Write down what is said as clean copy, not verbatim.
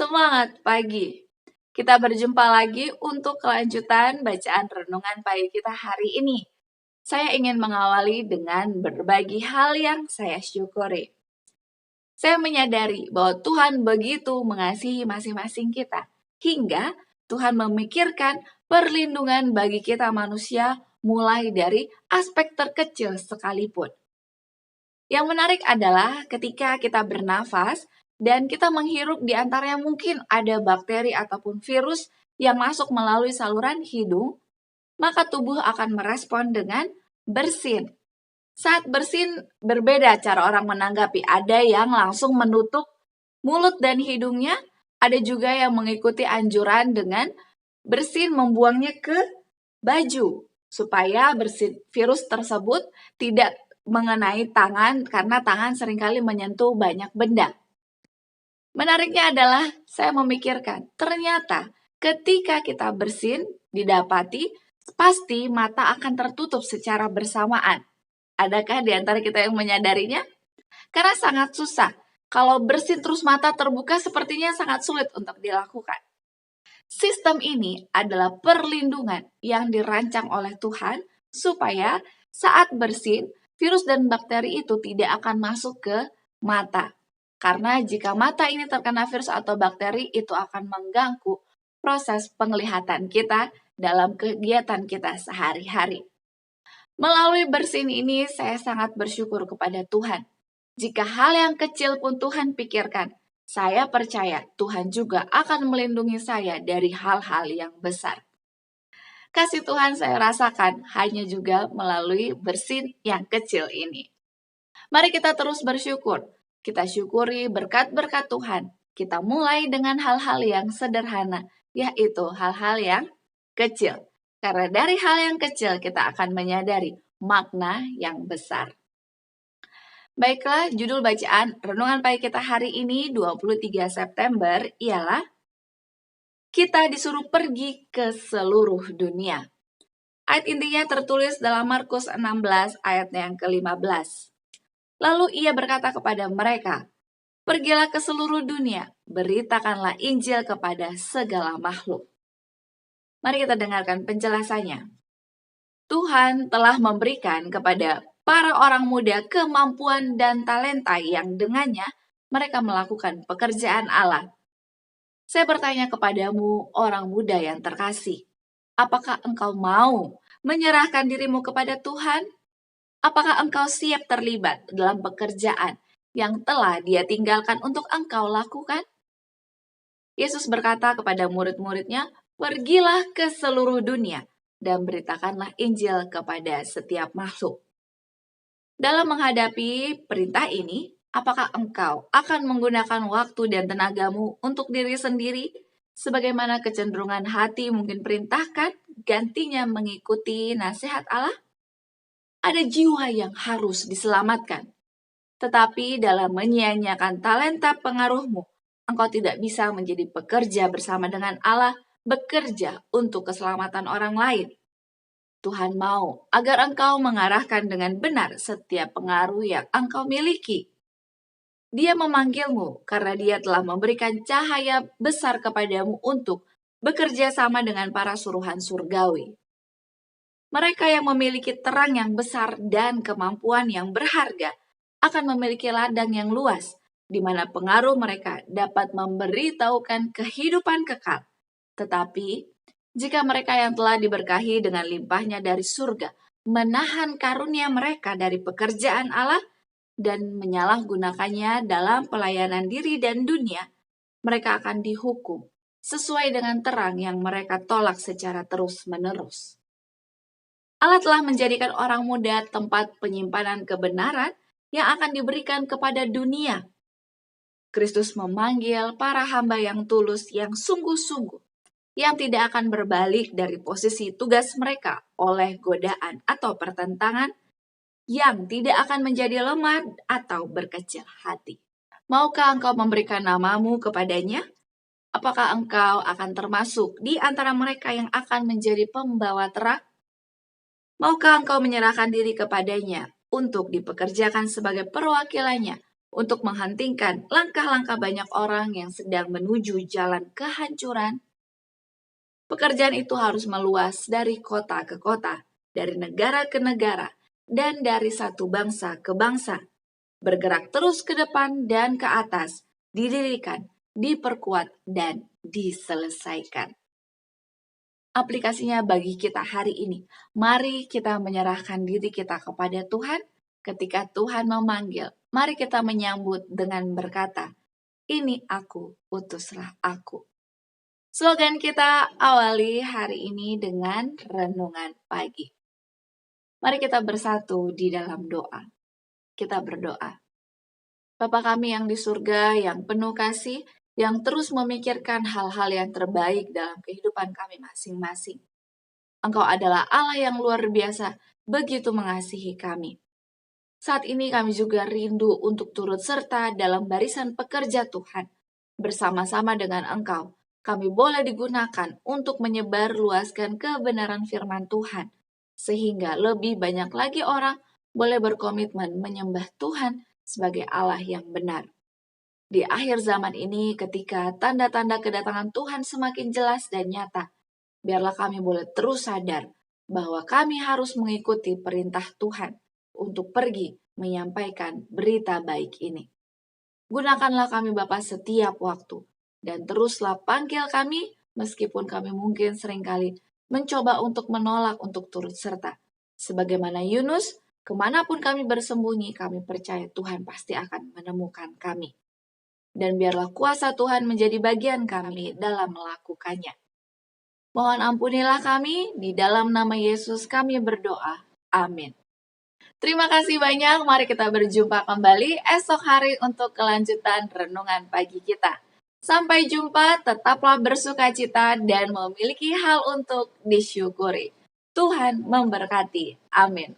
Semangat pagi. Kita berjumpa lagi untuk kelanjutan bacaan renungan pagi kita hari ini. Saya ingin mengawali dengan berbagi hal yang saya syukuri. Saya menyadari bahwa Tuhan begitu mengasihi masing-masing kita, hingga Tuhan memikirkan perlindungan bagi kita manusia mulai dari aspek terkecil sekalipun. Yang menarik adalah ketika kita bernafas dan kita menghirup di antaranya mungkin ada bakteri ataupun virus yang masuk melalui saluran hidung, maka tubuh akan merespon dengan bersin. Saat bersin berbeda cara orang menanggapi. Ada yang langsung menutup mulut dan hidungnya, ada juga yang mengikuti anjuran dengan bersin membuangnya ke baju supaya bersin virus tersebut tidak mengenai tangan karena tangan seringkali menyentuh banyak benda. Menariknya adalah saya memikirkan, ternyata ketika kita bersin didapati, pasti mata akan tertutup secara bersamaan. Adakah di antara kita yang menyadarinya? Karena sangat susah. Kalau bersin terus mata terbuka sepertinya sangat sulit untuk dilakukan. Sistem ini adalah perlindungan yang dirancang oleh Tuhan supaya saat bersin, virus dan bakteri itu tidak akan masuk ke mata. Karena jika mata ini terkena virus atau bakteri, itu akan mengganggu proses penglihatan kita dalam kegiatan kita sehari-hari. Melalui bersin ini, saya sangat bersyukur kepada Tuhan. Jika hal yang kecil pun Tuhan pikirkan, saya percaya Tuhan juga akan melindungi saya dari hal-hal yang besar. Kasih Tuhan saya rasakan hanya juga melalui bersin yang kecil ini. Mari kita terus bersyukur. Kita syukuri berkat-berkat Tuhan. Kita mulai dengan hal-hal yang sederhana, yaitu hal-hal yang kecil. Karena dari hal yang kecil kita akan menyadari makna yang besar. Baiklah, judul bacaan renungan pagi kita hari ini 23 September ialah kita disuruh pergi ke seluruh dunia. Ayat intinya tertulis dalam Markus 16 ayat yang ke-15. Lalu ia berkata kepada mereka, "Pergilah ke seluruh dunia, beritakanlah Injil kepada segala makhluk." Mari kita dengarkan penjelasannya. Tuhan telah memberikan kepada para orang muda kemampuan dan talenta yang dengannya mereka melakukan pekerjaan Allah. Saya bertanya kepadamu, orang muda yang terkasih, apakah engkau mau menyerahkan dirimu kepada Tuhan? Apakah engkau siap terlibat dalam pekerjaan yang telah Dia tinggalkan untuk engkau lakukan? Yesus berkata kepada murid-muridnya, "Pergilah ke seluruh dunia dan beritakanlah Injil kepada setiap makhluk." Dalam menghadapi perintah ini, apakah engkau akan menggunakan waktu dan tenagamu untuk diri sendiri, sebagaimana kecenderungan hati mungkin perintahkan, gantinya mengikuti nasihat Allah? Ada jiwa yang harus diselamatkan. Tetapi dalam menyia-nyiakan talenta pengaruhmu, engkau tidak bisa menjadi pekerja bersama dengan Allah, bekerja untuk keselamatan orang lain. Tuhan mau agar engkau mengarahkan dengan benar setiap pengaruh yang engkau miliki. Dia memanggilmu karena Dia telah memberikan cahaya besar kepadamu untuk bekerja sama dengan para suruhan surgawi. Mereka yang memiliki terang yang besar dan kemampuan yang berharga akan memiliki ladang yang luas, di mana pengaruh mereka dapat memberitahukan kehidupan kekal. Tetapi, jika mereka yang telah diberkahi dengan limpahnya dari surga menahan karunia mereka dari pekerjaan Allah dan menyalahgunakannya dalam pelayanan diri dan dunia, mereka akan dihukum sesuai dengan terang yang mereka tolak secara terus-menerus. Allah telah menjadikan orang muda tempat penyimpanan kebenaran yang akan diberikan kepada dunia. Kristus memanggil para hamba yang tulus, yang sungguh-sungguh, yang tidak akan berbalik dari posisi tugas mereka oleh godaan atau pertentangan, yang tidak akan menjadi lemah atau berkecil hati. Maukah engkau memberikan namamu kepadanya? Apakah engkau akan termasuk di antara mereka yang akan menjadi pembawa terang? Maukah engkau menyerahkan diri kepadanya untuk dipekerjakan sebagai perwakilannya untuk menghentikan langkah-langkah banyak orang yang sedang menuju jalan kehancuran. Pekerjaan itu harus meluas dari kota ke kota, dari negara ke negara, dan dari satu bangsa ke bangsa. Bergerak terus ke depan dan ke atas, didirikan, diperkuat, dan diselesaikan. Aplikasinya bagi kita hari ini, mari kita menyerahkan diri kita kepada Tuhan. Ketika Tuhan memanggil, mari kita menyambut dengan berkata, "Ini aku, utuslah aku." Slogan kita awali hari ini dengan renungan pagi. Mari kita bersatu di dalam doa. Kita berdoa. Bapa kami yang di surga, yang penuh kasih, yang terus memikirkan hal-hal yang terbaik dalam kehidupan kami masing-masing. Engkau adalah Allah yang luar biasa, begitu mengasihi kami. Saat ini kami juga rindu untuk turut serta dalam barisan pekerja Tuhan. Bersama-sama dengan Engkau, kami boleh digunakan untuk menyebarluaskan kebenaran firman Tuhan, sehingga lebih banyak lagi orang boleh berkomitmen menyembah Tuhan sebagai Allah yang benar. Di akhir zaman ini, ketika tanda-tanda kedatangan Tuhan semakin jelas dan nyata, biarlah kami boleh terus sadar bahwa kami harus mengikuti perintah Tuhan untuk pergi menyampaikan berita baik ini. Gunakanlah kami Bapa setiap waktu, dan teruslah panggil kami meskipun kami mungkin seringkali mencoba untuk menolak untuk turut serta. Sebagaimana Yunus, kemanapun kami bersembunyi, kami percaya Tuhan pasti akan menemukan kami. Dan biarlah kuasa Tuhan menjadi bagian kami dalam melakukannya. Mohon ampunilah kami, di dalam nama Yesus kami berdoa. Amin. Terima kasih banyak, mari kita berjumpa kembali esok hari untuk kelanjutan renungan pagi kita. Sampai jumpa, tetaplah bersukacita dan memiliki hal untuk disyukuri. Tuhan memberkati. Amin.